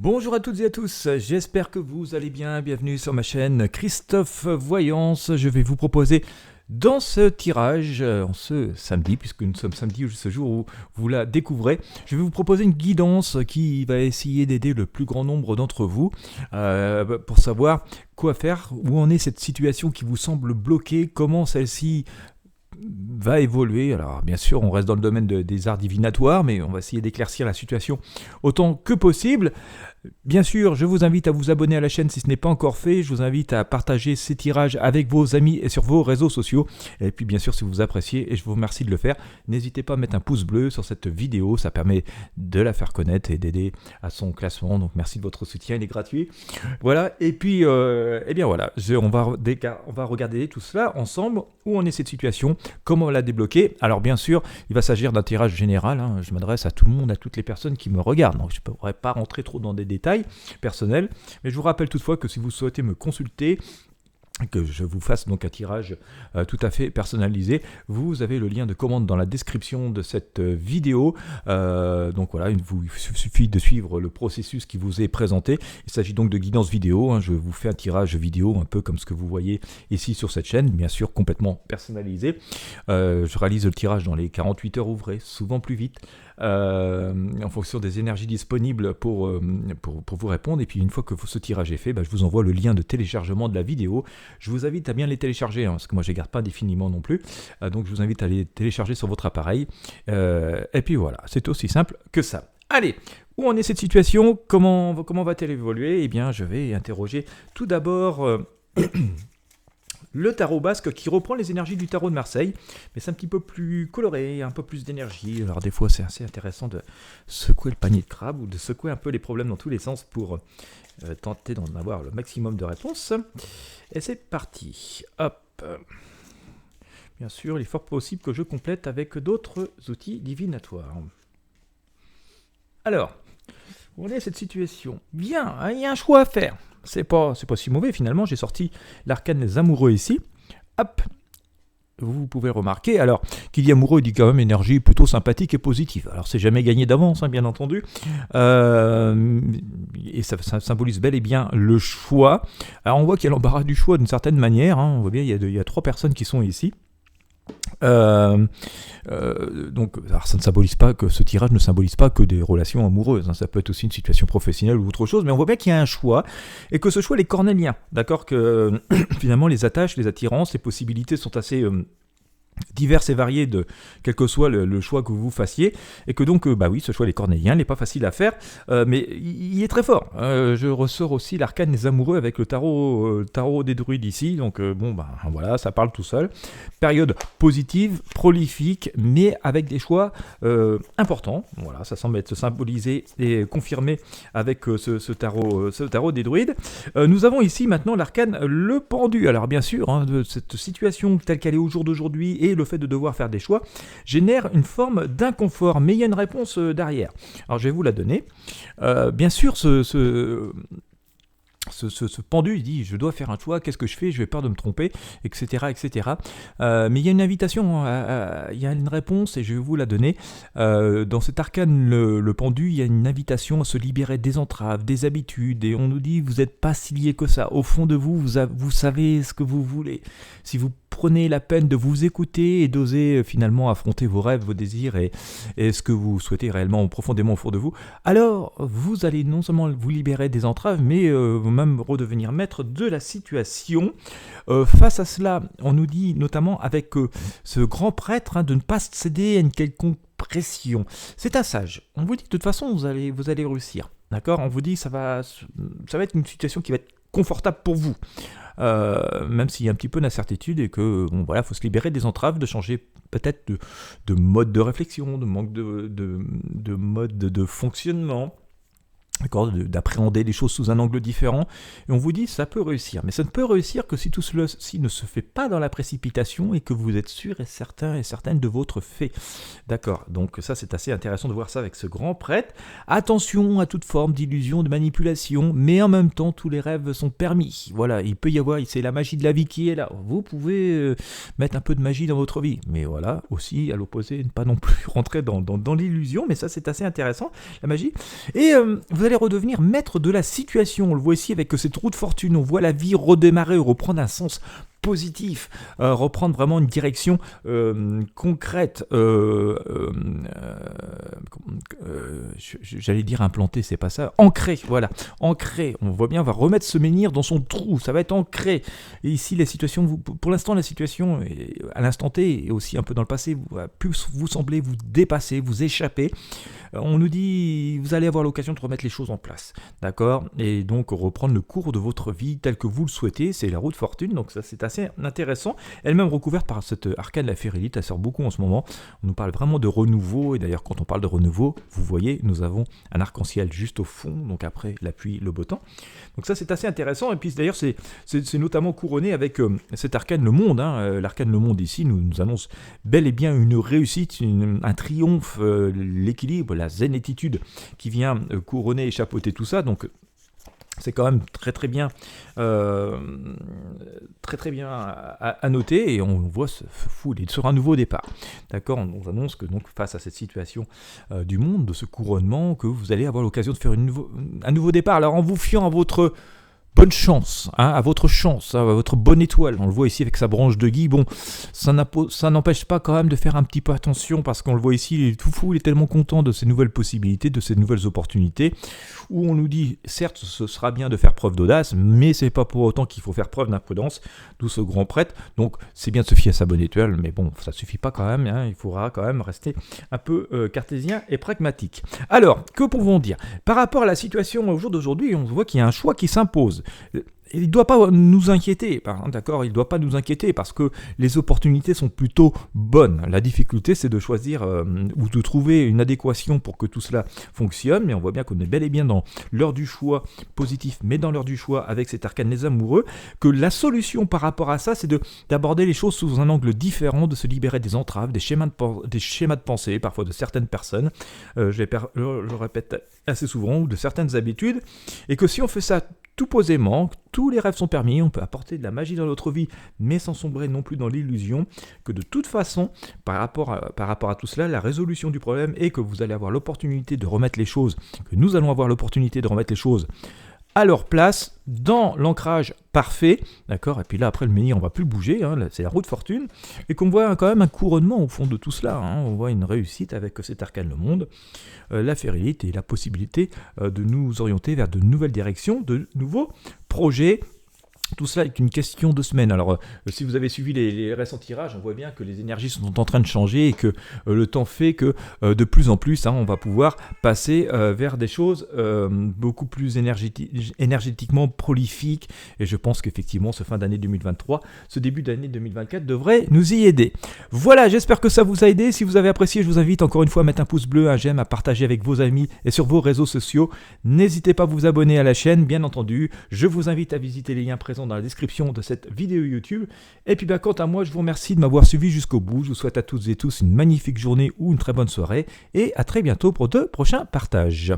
Bonjour à toutes et à tous, j'espère que vous allez bien, bienvenue sur ma chaîne Christophe Voyance. Je vais vous proposer dans ce tirage, en ce samedi, puisque nous sommes samedi, ce jour où vous la découvrez, je vais vous proposer une guidance qui va essayer d'aider le plus grand nombre d'entre vous pour savoir quoi faire, où en est cette situation qui vous semble bloquée, comment celle-ci va évoluer. Alors bien sûr on reste dans le domaine des arts divinatoires, mais on va essayer d'éclaircir la situation autant que possible. Bien sûr, je vous invite à vous abonner à la chaîne si ce n'est pas encore fait. Je vous invite à partager ces tirages avec vos amis et sur vos réseaux sociaux. Et puis bien sûr, si vous appréciez, et je vous remercie de le faire, n'hésitez pas à mettre un pouce bleu sur cette vidéo. Ça permet de la faire connaître et d'aider à son classement. Donc merci de votre soutien, il est gratuit. Voilà, et puis, eh bien voilà, on va regarder tout cela ensemble. Où en est cette situation? Comment la débloquer? Alors bien sûr, il va s'agir d'un tirage général. Je m'adresse à tout le monde, à toutes les personnes qui me regardent. Donc je ne pourrais pas rentrer trop dans des détails personnels, mais je vous rappelle toutefois que si vous souhaitez me consulter, que je vous fasse donc un tirage tout à fait personnalisé, vous avez le lien de commande dans la description de cette vidéo. Donc voilà, il vous suffit de suivre le processus qui vous est présenté. Il s'agit donc de guidance vidéo, je vous fais un tirage vidéo un peu comme ce que vous voyez ici sur cette chaîne, bien sûr complètement personnalisé. Je réalise le tirage dans les 48 heures ouvrées, souvent plus vite, en fonction des énergies disponibles pour vous répondre. Et puis une fois que ce tirage est fait, je vous envoie le lien de téléchargement de la vidéo. Je vous invite à bien les télécharger, parce que moi je ne les garde pas indéfiniment non plus, donc je vous invite à les télécharger sur votre appareil, et puis voilà, c'est aussi simple que ça. Allez, où en est cette situation? Comment va-t-elle évoluer? Eh bien je vais interroger tout d'abord le tarot basque qui reprend les énergies du tarot de Marseille, mais c'est un petit peu plus coloré, un peu plus d'énergie. Alors des fois c'est assez intéressant de secouer le panier de crabe ou de secouer un peu les problèmes dans tous les sens pour tenter d'en avoir le maximum de réponses. Et c'est parti. Hop. Bien sûr, il est fort possible que je complète avec d'autres outils divinatoires. Alors, où en est cette situation? Bien, il y a un choix à faire. C'est pas si mauvais finalement. J'ai sorti l'arcane des amoureux ici. Hop. Vous pouvez remarquer, alors, qui dit amoureux, il dit quand même énergie plutôt sympathique et positive. Alors, c'est jamais gagné d'avance, bien entendu. Et ça symbolise bel et bien le choix. Alors, on voit qu'il y a l'embarras du choix d'une certaine manière. On voit bien, il y a 3 personnes qui sont ici. Donc, alors ça ne symbolise pas que ce tirage ne symbolise pas que des relations amoureuses, ça peut être aussi une situation professionnelle ou autre chose, mais on voit bien qu'il y a un choix et que ce choix est cornélien, d'accord, que finalement les attaches, les attirances, les possibilités sont assez diverses et variées de quel que soit le choix que vous fassiez, et que donc oui, ce choix les cornéliens, il n'est pas facile à faire, mais il est très fort. Je ressors aussi l'arcane des amoureux avec le tarot des druides ici, donc voilà, ça parle tout seul. Période positive, prolifique, mais avec des choix importants. Voilà, ça semble être symbolisé et confirmé avec ce tarot des druides. Nous avons ici maintenant l'arcane le pendu. Alors bien sûr, de cette situation telle qu'elle est au jour d'aujourd'hui et le fait de devoir faire des choix génère une forme d'inconfort, mais il y a une réponse derrière. Alors je vais vous la donner. Bien sûr, ce pendu, il dit, je dois faire un choix, qu'est-ce que je fais? Je vais peur de me tromper, etc. etc. Mais il y a une invitation, il y a une réponse, et je vais vous la donner. Dans cet arcane, le pendu, il y a une invitation à se libérer des entraves, des habitudes, et on nous dit, vous n'êtes pas si lié que ça. Au fond de vous, vous savez ce que vous voulez. Si vous prenez la peine de vous écouter et d'oser finalement affronter vos rêves, vos désirs et ce que vous souhaitez réellement profondément au fond de vous, alors vous allez non seulement vous libérer des entraves, mais vous-même redevenir maître de la situation. Face à cela, on nous dit notamment avec ce grand prêtre de ne pas céder à une quelconque pression. C'est un sage. On vous dit de toute façon vous allez réussir. D'accord? On vous dit ça va être une situation qui va être confortable pour vous. Même s'il y a un petit peu d'incertitude et que faut se libérer des entraves, de changer peut-être de mode de réflexion, de manque de mode de fonctionnement. D'accord, d'appréhender les choses sous un angle différent, et on vous dit ça peut réussir, mais ça ne peut réussir que si tout ceci ne se fait pas dans la précipitation et que vous êtes sûr et certain et certaine de votre fait. D'accord, donc ça c'est assez intéressant de voir ça avec ce grand prêtre. Attention à toute forme d'illusion, de manipulation, mais en même temps tous les rêves sont permis. Voilà, il peut y avoir, c'est la magie de la vie qui est là. Vous pouvez mettre un peu de magie dans votre vie, mais voilà, aussi à l'opposé, ne pas non plus rentrer dans l'illusion, mais ça c'est assez intéressant, la magie. Et vous allez allez redevenir maître de la situation. On le voit ici avec cette roue de fortune. On voit la vie redémarrer, reprendre un sens positif, reprendre vraiment une direction concrète. J'allais dire implantée, c'est pas ça. Ancrée, voilà. Ancrée. On voit bien, on va remettre ce menhir dans son trou. Ça va être ancré. Et ici, la situation, pour l'instant, la situation, à l'instant T, et aussi un peu dans le passé, va plus vous sembler vous dépasser, vous échapper. On nous dit, vous allez avoir l'occasion de remettre les choses en place, d'accord? Et donc reprendre le cours de votre vie tel que vous le souhaitez, c'est la roue de fortune, donc ça c'est assez intéressant. Elle-même recouverte par cette arcane de la Férélite, elle sort beaucoup en ce moment. On nous parle vraiment de renouveau, et d'ailleurs quand on parle de renouveau, vous voyez, nous avons un arc-en-ciel juste au fond, donc après la pluie, le beau temps. Donc ça c'est assez intéressant, et puis d'ailleurs c'est notamment couronné avec cet arcane le monde, l'arcane le monde ici nous annonce bel et bien une réussite, un triomphe, l'équilibre, la zénétitude qui vient couronner et chapeauter tout ça, donc c'est quand même très bien à noter, et on voit ce fou sur un nouveau départ. D'accord, on nous annonce que donc face à cette situation du monde, de ce couronnement, que vous allez avoir l'occasion de faire un nouveau départ. Alors en vous fiant à votre bonne chance, à votre chance, à votre bonne étoile. On le voit ici avec sa branche de gui. Bon, ça n'empêche pas quand même de faire un petit peu attention, parce qu'on le voit ici, il est tout fou, il est tellement content de ces nouvelles possibilités, de ces nouvelles opportunités, où on nous dit, certes, ce sera bien de faire preuve d'audace, mais c'est pas pour autant qu'il faut faire preuve d'imprudence, d'où ce grand prêtre. Donc, c'est bien de se fier à sa bonne étoile, mais bon, ça suffit pas quand même, il faudra quand même rester un peu cartésien et pragmatique. Alors, que pouvons-nous dire? Par rapport à la situation au jour d'aujourd'hui, on voit qu'il y a un choix qui s'impose. Il ne doit pas nous inquiéter, d'accord? Il ne doit pas nous inquiéter parce que les opportunités sont plutôt bonnes. La difficulté, c'est de choisir ou de trouver une adéquation pour que tout cela fonctionne, mais on voit bien qu'on est bel et bien dans l'heure du choix positif, mais dans l'heure du choix avec cet arcane des amoureux, que la solution par rapport à ça, c'est d'aborder les choses sous un angle différent, de se libérer des entraves, des schémas de pensée, parfois de certaines personnes, je le répète assez souvent, ou de certaines habitudes, et que si on fait ça tout posément, tous les rêves sont permis, on peut apporter de la magie dans notre vie, mais sans sombrer non plus dans l'illusion, que de toute façon, par rapport à tout cela, la résolution du problème est que vous allez avoir l'opportunité de remettre les choses, que nous allons avoir l'opportunité de remettre les choses à leur place, dans l'ancrage parfait, d'accord? Et puis là, après le menhir, on ne va plus le bouger, là, c'est la roue de fortune, et qu'on voit quand même un couronnement au fond de tout cela, on voit une réussite avec cet arcane le monde, la Férélite et la possibilité de nous orienter vers de nouvelles directions, de nouveaux projets. Tout cela est une question de semaines. Alors, si vous avez suivi les récents tirages, on voit bien que les énergies sont en train de changer et que le temps fait que de plus en plus, on va pouvoir passer vers des choses beaucoup plus énergétiquement prolifiques. Et je pense qu'effectivement, ce fin d'année 2023, ce début d'année 2024 devrait nous y aider. Voilà, j'espère que ça vous a aidé. Si vous avez apprécié, je vous invite encore une fois à mettre un pouce bleu, un j'aime, à partager avec vos amis et sur vos réseaux sociaux. N'hésitez pas à vous abonner à la chaîne, bien entendu. Je vous invite à visiter les liens présents dans la description de cette vidéo YouTube. Et puis quant à moi, je vous remercie de m'avoir suivi jusqu'au bout. Je vous souhaite à toutes et tous une magnifique journée ou une très bonne soirée. Et à très bientôt pour de prochains partages.